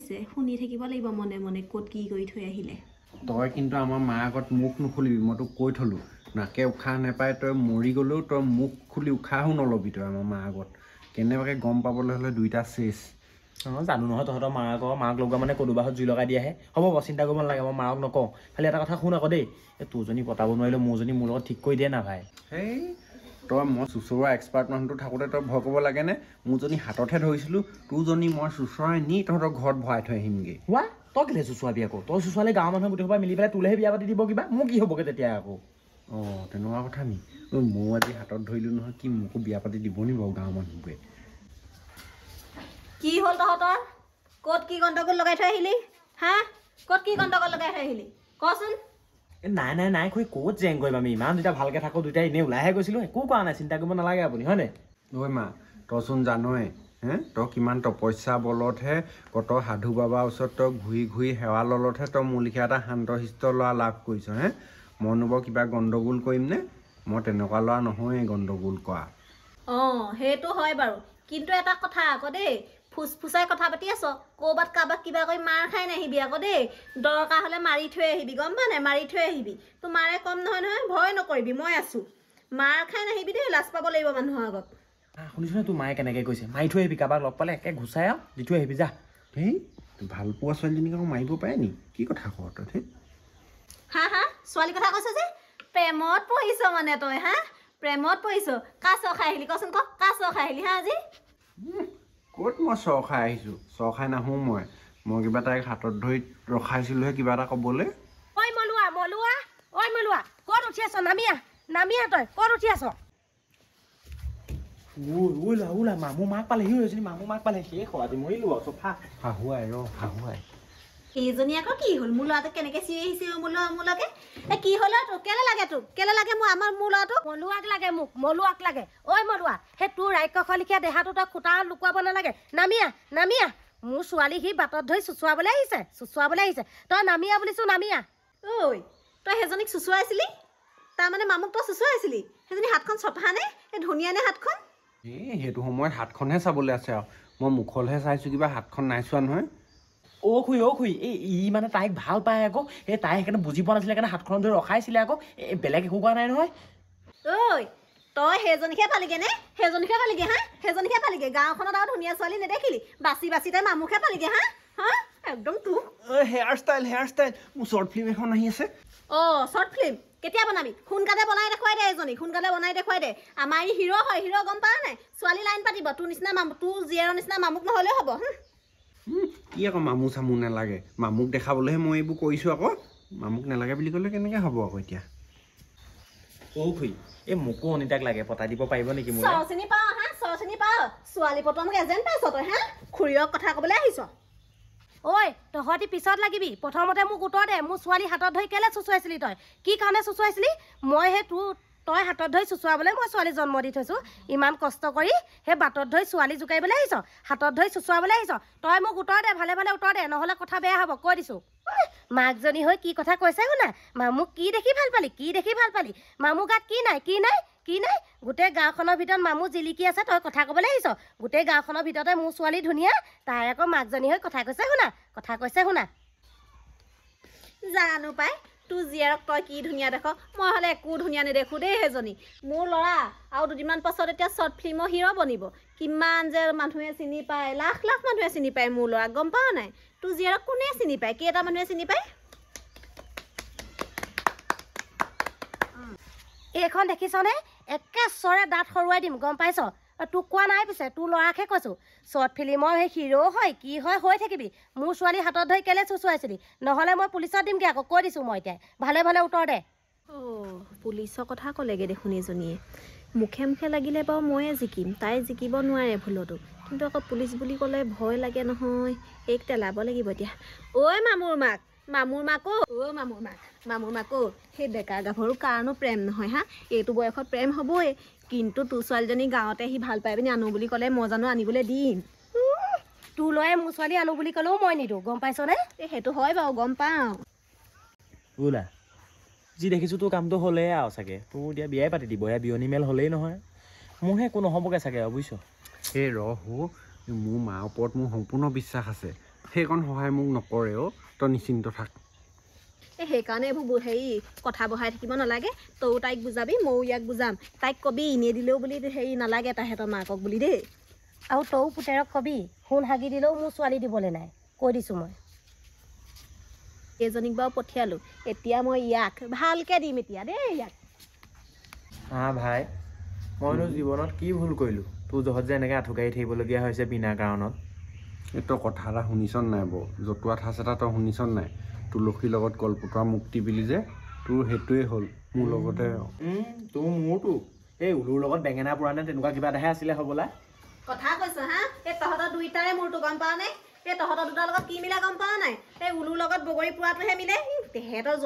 হৈছে শুনি থাকিব লাগিব মনে মনে ক'ত কি কৰি থৈ আহিলে তই কিন্তু আমাৰ মাৰ আগত মুখ নুখুলিবি মই তোক কৈ থলো নাকে উশাহ নাপায় তই মৰি গ'লেও তই মুখ খুলি উশাহো নল'বি তই আমাৰ মাৰ আগত কেনেবাকৈ গম পাবলৈ হ'লে দুইটা চেচ অঁ জানো নহয় তহঁতৰ মাক লগোৱা মানে কদুবাহত জুই লগাই দিয়াহে হ'ব বাৰু চিন্তা কৰিব নালাগে মই মাৰক নকওঁ খালি এটা কথা শুন আকৌ দেই এই তোৰজনী পতাব নোৱাৰিলেও মোৰজনী মোৰ লগত ঠিক কৰি দিয়ে না ভাই সেই তই মই চুচৰোৱা এক্সপাৰ্ট মানুহটো থাকোঁতে তই ভয় কৰিব লাগেনে মোৰজনী হাততহে ধৰিছিলোঁ তোৰজনী মই চুচৰাই নি তহঁতৰ ঘৰত ভৰাই থৈ আহিমগৈ হোৱা তই কেলৈ চুচুৱাবি আকৌ তই চুচুৱালে গাঁৱৰ মানুহে গোটেই সোপা মিলি পেলাই তোলেহে বিয়া পাতি দিব কিবা মোৰ কি হ'বগৈ তেতিয়া আকৌ অঁ তেনেকুৱা কথা নি ময়ো আজি হাতত ধৰিলোঁ নহয় কি মোকো বিয়া পাতি দিব নি বাৰু গাঁৱৰ মানুহবোৰে কি হ'ল তহঁতৰ ক'ত কি গণ্ডগোল লগাই থৈ আহিলি হা ক'ত কি গণ্ডগোল লগাই থৈ আহিলি কচোন নাই খুৰী ক'ত জেং কৰিম আমি ইমান দুটা ভালকৈ থাকোঁ দুটাই এনেই ওলাইহে গৈছিলোঁ একো কৰা নাই চিন্তা কৰিব নালাগে আপুনি হয়নে ঐ মা তইচোন জানই তই কিমান তপস্যা বলতহে কত সাধু বাবাৰ ওচৰত তই ঘূৰি ঘূৰি সেৱা ললতহে তই মোৰ লিখীয়া এটা শান্তশিষ্ট ল'ৰা লাভ কৰিছ মইনো বাৰু কিবা গণ্ডগোল কৰিমনে মই তেনেকুৱা ল'ৰা নহয়েই গণ্ডগোল কৰা অঁ সেইটো হয় বাৰু কিন্তু এটা কথা আকৌ দেই ফুচফুচাই কথা পাতি আছ ক'ৰবাত কাৰোবাক কিবা কৰি মাৰ খাই নাহিবি আকৌ দেই দৰকাৰ হ'লে মাৰি থৈ আহিবি গম পা নাই মাৰি থৈ আহিবি তোৰ মাৰে কম নহয় ভয় নকৰিবি মই আছোঁ মাৰ খাই নাহিবি দেই লাজ পাব লাগিব মানুহৰ আগত শুনিছোঁ তোৰ মায়ে কেনেকৈ কৈছে মাৰি থৈ আহিবি কাৰোবাক লগ পালে একে ঘুচাই আৰু দি থৈ আহিবি যা হেই ভাল পোৱা ছোৱালীজনীক আকৌ মাৰিব পাৰে নি কি কথা কৱ তই হা ছোৱালী কথা কৈছ যে প্ৰেমত পৰিছ মানে তই হা প্ৰেমত পৰিছ কা চ খাই আহিলি কচোন ক কা চ খাই আহিলি হা আজি ক'ত মই চৰ খাই আহিছোঁ চৰ খাই নাহোঁ মই কিবা তাইক হাতত ধৰি ৰখাইছিলোঁহে কিবা এটা ক'বলৈ ঐ মলুৱা ক'ত উঠি আছ নামিয়া তই ক'ত উঠি আছ ওলা মামু মাক পালেহি হৈছিল মামু মাক পালে সেই খোৱাদি মৰিলোঁ আৰু চফা শাহুৱাই সেইজনী আকৌ কি হ'ল মোৰ ল'ৰাটোক কেনেকৈ চিঞৰি আহিছে মোৰ ল'ৰাকে কি হ'ল তোক কেলৈ লাগে মোৰ ল'ৰাটোক মলুৱাক লাগে মোক মলুৱাক লাগে ঐ মলুৱা সেই তোৰ ৰাক্ষসৰ লিখীয়া দেহাটো তই খুটা লুকুৱাব নালাগে নামিয়া মোৰ ছোৱালী সি বাটত ধৰি চুচুৱাবলৈ আহিছে তই নামিয়া বুলিছোঁ নামিয়া ঐ তই সেইজনীক চুচুৱাইছিলি তাৰমানে মামুক তই চুচুৱাইছিলি সেইজনী হাতখন চফা নে এই ধুনীয়া নে হাতখন সেইটো সময়ত হাতখনহে চাবলৈ আছে আৰু মই মুখলহে চাইছোঁ কিবা হাতখন নাই চোৱা নহয় অ' খুৰী ই মানে তাইক ভাল পায় আকৌ এই তাই সেইকাৰণে বুজি পোৱা নাছিলে সেইকাৰণে হাতখন ধৰি ৰখাইছিলে আকৌ বেলেগ একো কোৱা নাই নহয় ঐ তই সেইজনীকে পালিগে হা সেইজনীকে পালিগে গাঁওখনত আৰু ধুনীয়া ছোৱালী নেদেখিলি বাচি তই মামুকহে পালিগে হা একদম তোৰ হেয়াৰ ষ্টাইল মোৰ শ্বৰ্ট ফিল্ম এখন আহি আছে অঁ শ্বৰ্ট ফিল্ম কেতিয়া বনাবি সোনকালে বনাই দেখুৱাই দে আমাৰ ই হিৰ' হয় হিৰ' গম পাৱ নাই ছোৱালী লাইন পাতিব তোৰ নিচিনা তোৰ জীয়েৰৰ নিচিনা মামুক নহ'লেও হ'ব কি আকৌ মামু চামু নালাগে মামুক দেখাবলৈহে মই এইবোৰ কৰিছোঁ আকৌ মামুক নালাগে বুলি ক'লে কেনেকৈ হ'ব আকৌ এতিয়া অ' খুৰী এই মোকো অনিতাক লাগে পতাই দিব পাৰিব নেকি মোৰ চৰ চিনি পাৱ ছোৱালী পতংগ এজেণ্ট পাইছ তই হা খুৰীয়ক কথা ক'বলৈ আহিছ ঐ তহঁতি পিছত লাগিবি প্ৰথমতে মোক উত্তৰ দে মোৰ ছোৱালী হাতত ধৰি কেলৈ চুচুৱাইছিলি তই কি কাৰণে চুচুৱাইছিলি মই সেই তই হাতত ধৰি চুচুৱাবলৈ মই ছোৱালী জন্ম দি থৈছোঁ ইমান কষ্ট কৰি সেই বাটত ধৰি ছোৱালী জোকাৰিবলৈ আহিছ হাতত ধৰি চুচুৱাবলৈ আহিছ তই মোক উত্তৰ দে ভালে উত্তৰ দে নহ'লে কথা বেয়া হ'ব কৈ দিছোঁ মাকজনী হৈ কি কথা কৈছে শুনা মামুক কি দেখি ভাল পালি মামু গাত কি নাই গোটেই গাঁওখনৰ ভিতৰত মামু জিলিকি আছে তই কথা ক'বলৈ আহিছ গোটেই গাঁওখনৰ ভিতৰতে মোৰ ছোৱালী ধুনীয়া তাই আকৌ মাকজনী হৈ কথা কৈছে শুনা জানো পাই তোৰ জীয়েৰক তই কি ধুনীয়া দেখ মই হ'লে একো ধুনীয়া নেদেখোঁ দেই সেইজনী মোৰ ল'ৰা আৰু দুদিনমান পাছত এতিয়া শ্বৰ্ট ফিল্মৰ হিৰ' বনিব কিমান যে মানুহে চিনি পায় লাখ মানুহে চিনি পায় মোৰ ল'ৰাক গম পাৱ নাই তোৰ জীয়েৰক কোনে চিনি পায় কেইটা মানুহে চিনি পায় এইখন দেখিছনে একে চৰে দাঁত সৰুৱাই দিম গম পাইছ তোক কোৱা নাই পিছে তোৰ ল'ৰাকহে কৈছোঁ শ্বৰ্ট ফিল্মৰ সেই হিৰ' হয় কি হয় হৈ থাকিবি মোৰ ছোৱালী হাতত ধৰি কেলৈ চুচুৱাইছিলি নহ'লে মই পুলিচত দিমগৈ আকৌ কৈ দিছোঁ মই এতিয়া ভালে উত্তৰ দে পুলিচৰ কথা ক'লেগৈ দেখোন এজনীয়ে মুখে লাগিলে বাৰু ময়ে জিকিম তাই জিকিব নোৱাৰে ভুলতো কিন্তু আকৌ পুলিচ বুলি ক'লে ভয় লাগে নহয় এইক তেলাব লাগিব এতিয়া ঐ মামুৰ মাক সেই ডেকা গাভৰু কাৰণো প্ৰেম নহয় হা এইটো বয়সত প্ৰেম হ'বই কিন্তু তোৰ ছোৱালীজনী গাঁৱতে আহি ভাল পাই পিনি আনো বুলি ক'লে মই জানো আনিবলৈ দিম তোৰ ল'ৰাই মোৰ ছোৱালী আনো বুলি ক'লেও মই নিদিওঁ গম পাইছনে সেইটো হয় বাৰু গম পাওঁ ওলা যি দেখিছোঁ তোৰ কামটো হ'লেই আৰু চাগে তোৰ এতিয়া বিয়াই পাতি দিব এয়া বিয়নী মেল হ'লেই নহয় মোৰহে একো নহ'বগৈ চাগে আৰু বুজিছ সেই মোৰ মাৰ ওপৰত মোৰ সম্পূৰ্ণ বিশ্বাস আছে সেইকণ সহায় মোক নকৰে অ' তই নিশ্চিন্ত থাক। সেইকাৰণে এইবোৰ হেৰি কথা বহাই থাকিব নালাগে। তয়ো তাইক বুজাবি, ময়ো ইয়াক বুজাম। তাইক কবি এনেই দিলেও বুলি হেৰি নালাগে তাহেঁতৰ মাকক বুলি দেই। আৰু তয়ো পুতেৰক কবি সোণ হাগি দিলেও মোৰ ছোৱালী দিবলৈ নাই, কৈ দিছোঁ মই। এইজনীক বাৰু পঠিয়ালোঁ, এতিয়া মই ইয়াক ভালকৈ দিম এতিয়া দেই ইয়াক। ভাই মইনো জীৱনত কি ভুল কৰিলোঁ তোৰ জহত যে এনেকৈ আঁঠুকাঢ়ি থাকিবলগীয়া হৈছে বিনা কাৰণত। এই তই কথা এটা শুনিছ নাই বাৰু? জতুৱা ঠাঁচ এটা তই শুনিছ নাই? তুলসীৰ লগত কলপতৰা মুক্তি বুলি যে তোৰ সেইটোৱে হ'ল মোৰ লগতে। তোৰ মোৰতো এই উলুৰ লগত বেঙেনা পুৰাণে তেনেকুৱা কিবা এটাহে আছিলে হ'বলা। কথা কৈছ হা? এই তহঁতৰ দুইটাৰে মোৰতো গম পাৱ নাই? এই তহঁতৰ দুটাৰ লগত কি মিলে গম পাৱ নাই? এই উলুৰ লগত বগৰী পোৱাটোহে মিলে। তেহেঁতৰ